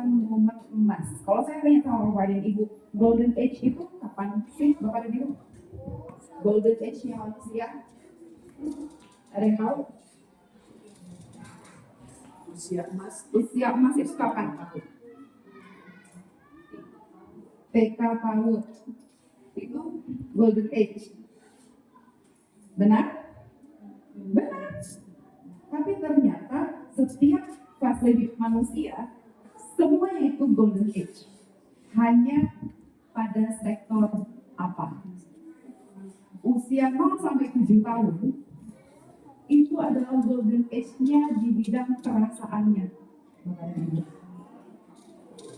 momen emas. Kalau saya tanya sama Bapak dan Ibu, Golden Age itu kapan sih Bapak dan Ibu? Golden Age-nya manusia? Ada yang tahu? Usia emas itu kapan? TK PAUD itu Golden Age. Benar? Benar. Tapi ternyata setiap fase hidup manusia semuanya itu Golden Age. Hanya pada sektor apa? Usia 0 sampai 7 tahun itu adalah Golden Age-nya di bidang perasaannya.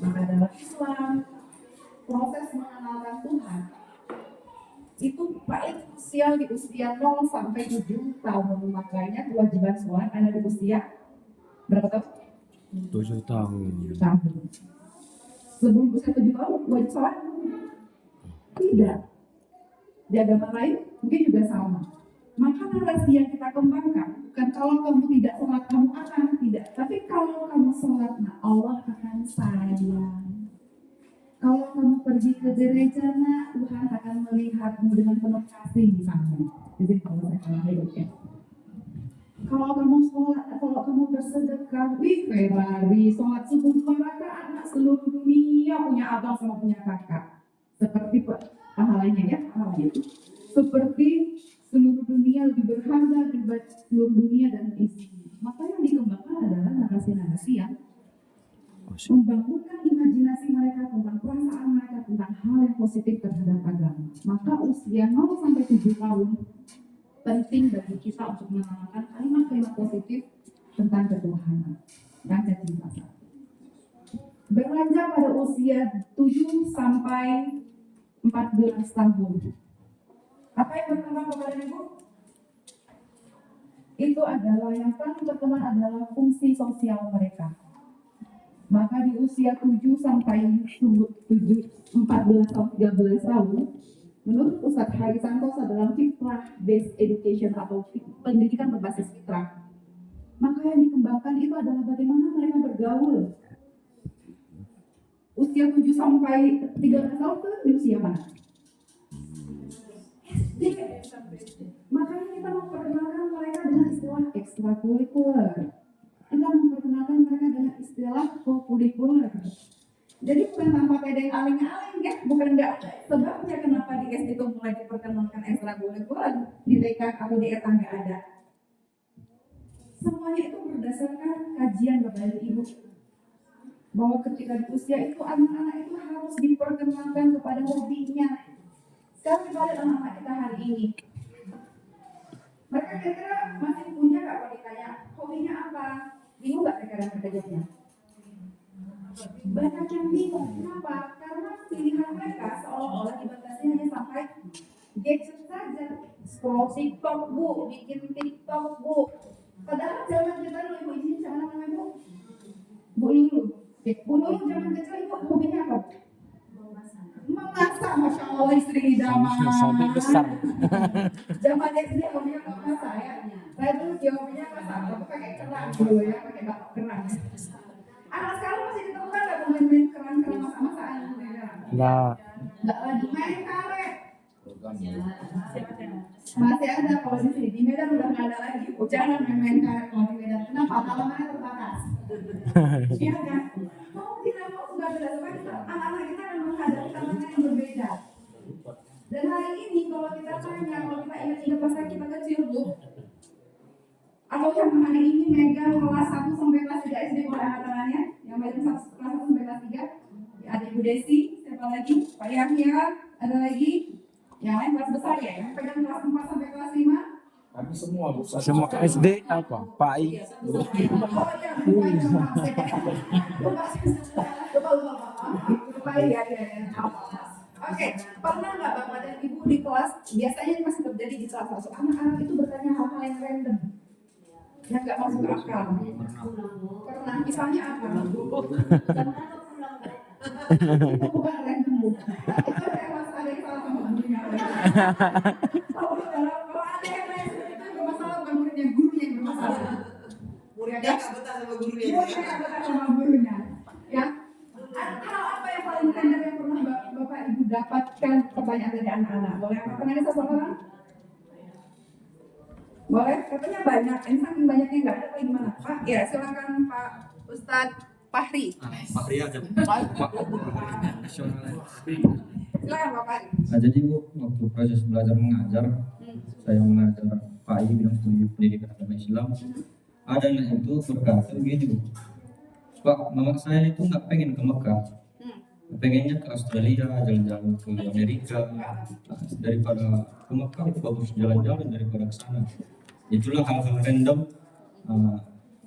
Maka dalam Islam, proses mengenalkan Tuhan itu paling krusial di usia 0 sampai 7 tahun. Makanya kewajiban sholat ada di usia berapa tahun? 7 tahun. Sebelum usia 7 tahun wajib sholat? Tidak. Di agama lain mungkin juga sama. Maka narasi yang kita kembangkan bukan kalau kamu tidak sholat kamu akan tidak, tapi kalau kamu sholat, nah Allah akan sayang. Kalau kamu pergi ke gereja, nah Tuhan akan melihatmu dengan penuh kasih di sana. Jadi kalau saya salah hidupnya. Kalau kamu sholat, kalau kamu bersedekah, Ferrari, sholat subuh 2 rakaat, nah seluruh dunia punya abang sama punya kakak. Seperti pahalanya ya, pahalanya itu. Seperti seluruh dunia lebih berharga daripada seluruh dunia dan isinya. Maka yang dikembangkan adalah narasi-narasi yang membangunkan imajinasi mereka tentang perasaan mereka tentang hal yang positif terhadap agama. Maka usia 0 sampai 7 tahun penting bagi kita untuk menanamkan kalimat-kalimat positif tentang ketuhanan yang cinta satu. Beranjak pada usia 7 sampai 14 tahun. Apa yang berkembang kepada Ibu? Itu adalah yang paling berkembang adalah fungsi sosial mereka. Maka di usia 7 sampai 14 atau 13 tahun, menurut Ustadz Hari Santosa dalam fitrah based education atau pendidikan berbasis fitrah, maka yang dikembangkan itu adalah bagaimana mereka bergaul. Usia 7 sampai 13 tahun itu di usia mana? SD. Makanya kita memperkenalkan mereka dengan istilah ekstrakurikuler. Kita memperkenalkan mereka dengan istilah kokurikuler. Jadi bukan tanpa ada yang aling-aling ya, bukan enggak sebabnya kenapa di SD itu mulai diperkenalkan ekstrakurikuler, di TK atau di ETA enggak ada. Semuanya itu berdasarkan kajian Bapak Ibu bahwa ketika di usia itu anak-anak itu harus diperkenalkan kepada hobinya. Sekarang kita lihat anak-anak kita hari ini. Mereka kira-kira masih punya nggak kalau ditanya hobinya apa? Bingung nggak mereka kerjanya? Banyak yang bingung. Kenapa? Karena pilihan mereka seolah-olah dibatasi hanya sampai gadget saja. Scroll TikTok bu, bikin TikTok bu. Padahal zaman kita dulu ibu izin sama namanya bu. Bu Lulu. Bu Lulu zaman kecil ibu hobinya apa? Memasak, masya Allah istri idaman. Sampai besar. Zaman SD hobinya memasak ya. Saya dulu hobinya masak, tapi pakai kerang dulu ya, pakai bakar kerang. Anak sekarang masih ditemukan nggak main kerang-kerang masak-masakan? Nggak. Nggak lagi main karet. Masih ada kalau di sini di Medan udah nggak ada lagi. Jangan main karet kalau di Medan. Kenapa? Halamannya terbatas. Iya kan? Mau tidak mau sudah berdasarkan anak-anak kita akan menghadapi tantangan yang berbeda. Dan hari ini kalau kita tanya, kalau kita ingat-ingat pas kita kecil bu, atau yang hari ini megang kelas 1 sampai kelas 3 SD boleh angkat tangannya, yang megang kelas 1 sampai kelas 3, ya, ada Ibu Desi, siapa lagi? Pak Yahya, ada lagi? Yang lain kelas besar ya, yang pegang kelas 4 sampai kelas 5? Kami semua bu. Semua ke SD apa? Pak I. Oh iya, lupa ya. Oke, pernah nggak Bapak dan Ibu di kelas, biasanya masih terjadi di kelas masuk anak-anak itu bertanya hal-hal yang random yang nggak masuk akal. Pernah, misalnya apa? Itu bukan random bu. Itu ada yang salah sama gurunya. Kalau ada yang lain itu bermasalah bukan muridnya, gurunya yang bermasalah. Muridnya nggak betah sama gurunya. Muridnya nggak betah sama gurunya. Ya, mendapatkan pertanyaan dari anak-anak. Boleh angkat tangannya seseorang? Boleh? Katanya banyak. Ini saking banyaknya nggak ada apa gimana? Pak, ya silakan Pak Ustadz Fahri. Fahri aja. Silakan Pak Fahri. Nah, jadi Bu, waktu proses belajar mengajar, saya mengajar PAI bidang studi pendidikan agama Islam. Ada anak itu berkata begini, Bu, Pak, mama saya itu nggak pengen ke Mekah, pengennya ke Australia, jalan-jalan ke Amerika. Nah, daripada ke Mekah itu bagus jalan-jalan daripada ke sana. Itulah hal-hal random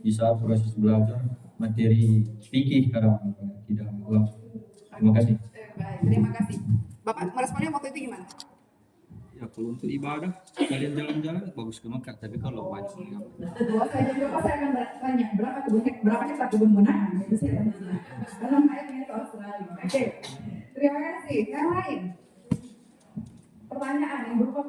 di saat proses belajar materi fikih kadang tidak langsung. Terima kasih. Baik, terima kasih. Bapak meresponnya waktu itu gimana? Ya kalau untuk ibadah kalian jalan-jalan bagus ke Mekah, tapi kalau banyak Dua saya juga saya akan bertanya berapa hektar kebun binatang itu saya tanya. Dalam ayatnya ke Australia. Oke, terima kasih. Yang lain, pertanyaan yang berupa